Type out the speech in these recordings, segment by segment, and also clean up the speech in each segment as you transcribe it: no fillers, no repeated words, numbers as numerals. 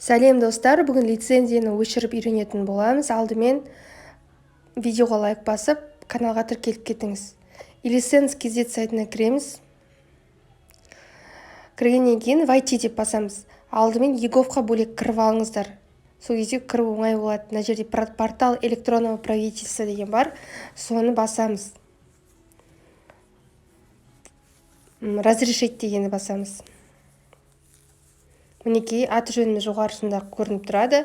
Сәлем достар, бүгін лицензияны өшіріп үйренетін боламыз. Алдымен видеоға лайк басып, каналға тіркеліп кетіңіз. License KZ сайтына кіреміз. Кіргеннен кейін войти деп басамыз. Алдымен Еговқа бөлек кіріп алыңыздар. Сол кезде кіру оңай болады. Мына жерде портал электронного правительства деген бар. Соны басамыз. Разрешить дегенді басамыз. Мінекей аты жөніміз жоғарысында көрініп тұрады.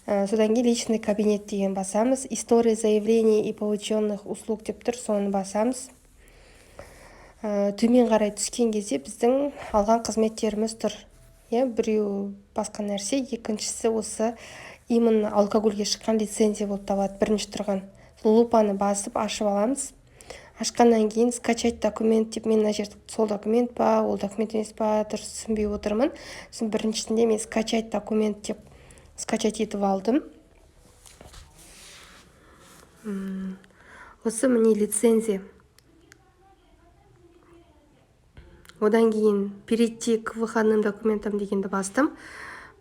Содан кейін личный кабинет деген басамыз. История заявлений и полученных услуг деп тұр, соны басамыз. Төмен қарай түскен кезде біздің алған қызметтеріміз тұр. Біреу басқа нәрсе, екіншісі осы именно алкогольге шыққан лицензия болып табылады, бірінші тұрған. Лупаны басып ашып аламыз. Ашқаннан кейін скачать документ деп, мен мына жерде сол документ па, ол документ емес па, дұрыс түсінбей отырмын. Сосын біріншісінде мен скачать документ деп скачать етіп алдым. Осы міне лицензия. Одан кейін перейти к выходным документам дегенді бастым.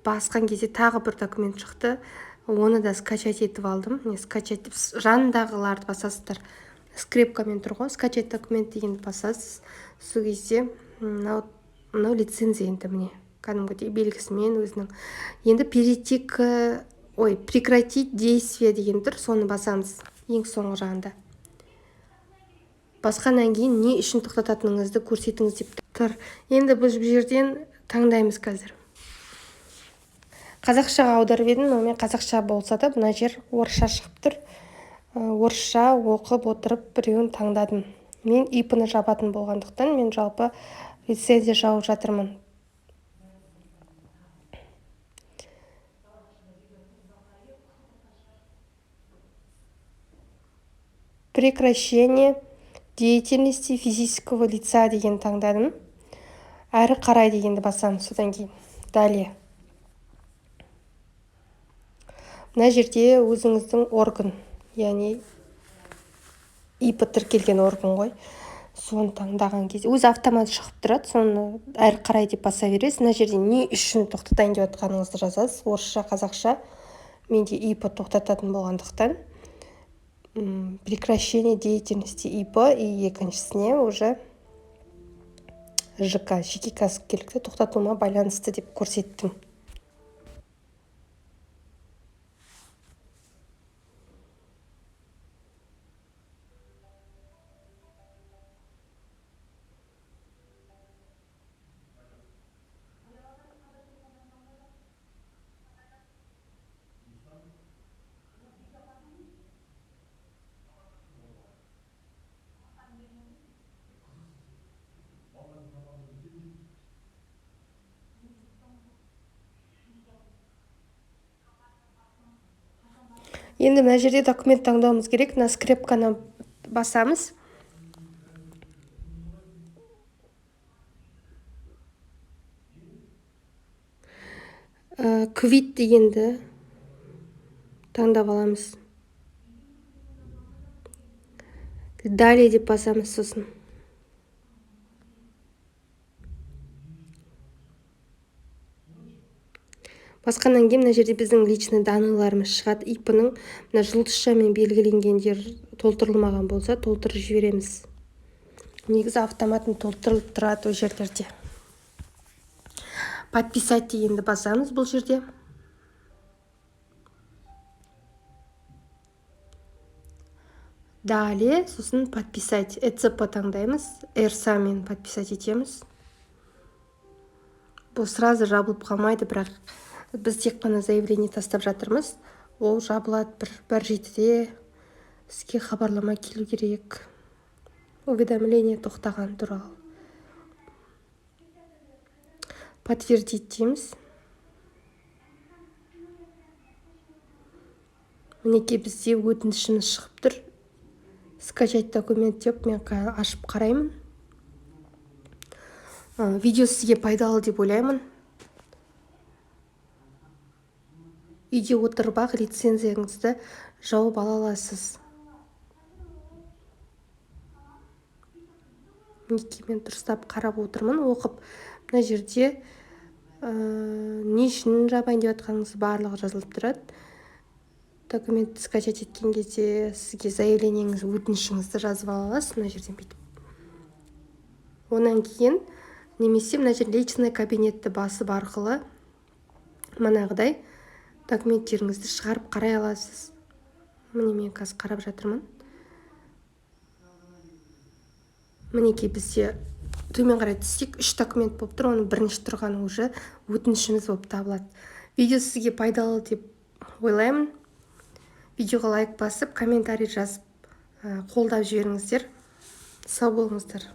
Басқан кезде тағы бір документ шықты. Оны да скачать етіп алдым. Скачать деп жанындағыларды басасыздар. Скрепкамен тұр ғой, скачать документ дегенді басасыз. Сол кезде мынау лицензия енді міне. Кәдімгідей белгісімен өзінің. Енді перейти к прекратить действие деген тұр, соны басамыз. Ең соңғы жағында. Басқаннан кейін не үшін тоқтататыныңызды көрсетіңіз деп тұр. Енді біз бұл жерден таңдаймыз қазір. Қазақшаға аударып едім, мен қазақша болса да мына жер орысша шығып тұр. Орысша оқып отырып біреуін таңдадым. Мен ИП-ны жабатын болғандықтан мен жалпы лицензия жауып жатырмын. Прекращение деятельности физического лица деген таңдадым. Әрі қарай дегенді басамын. Содан кейін далее. Мына жерде өзіңіздің орган, яғни ИП тіркелген орган ғой. Соны таңдаған кезде өзі автомат шығып тұрады, соны әрі қарай деп баса бересіз. Мына жерде не үшін тоқтатайын деп отқаныңызды жазасыз. Орысша, қазақша. Менде ИП тоқтататын болғандықтан прекращение деятельности ИП, и екіншісіне уже ЖК, жеке кәсіпкерлікті тоқтатуыма байланысты деп көрсеттім. Енді мына жерде документ таңдауымыз керек. Мына скрепканы басамыз. Квит дегенді таңдап аламыз. Далее деп басамыз сосын. Басқаннан кейін мына жерде біздің личный данныйларымыз шығады. ИП-ның мына жұлдызшамен белгіленгендер толтырылмаған болса, толтырып жібереміз. Негізі автоматын толтырылып тұрады о жерлерде. Подписать дегенді басамыз бұл жерде. Далее, сосын подписать. ЭЦП таңдаймыз. ЭРСАмен подписать етеміз. Бұл сразу жабылып қалмайды, бірақ біз тек қана заявление тастап жатырмыз. Ол жабылады бір жетіде. Сізге хабарлама келу керек. Уведомление тоқтаған туралы. Подтвердить дейміз. Мінекей бізде өтінішіміз шығып тұр. Скачать документ деп мен ашып қараймын. Видео сізге пайдалы деп ойлаймын. Үйде отырып лицензияңызды жауып ала аласыз. Мінекей мен дұрыстап қарап отырмын, оқып. Мына жерде не үшін жабайын деп жатқаныңыз барлығы жазылып тұрады. Документті скачать еткен кезде сізге заявлениеңіз, өтінішіңізді жазып ала аласыз мына жерден бүйтіп. Онан кейін немесе мына жерде личный кабинетті басып арқылы манағыдай документтеріңізді шығарып қарай аласыз. Міне мен қазір қарап жатырмын. Мінекей бізде төмен қарай түссек 3 документ болып тұр. Оның бірінші тұрғаны уже өтінішіміз болып табылады. Видео сізге пайдалы деп ойлаймын. Видеоға лайк басып, комментарий жазып, қолдап жіберіңіздер. Сау болыңыздар.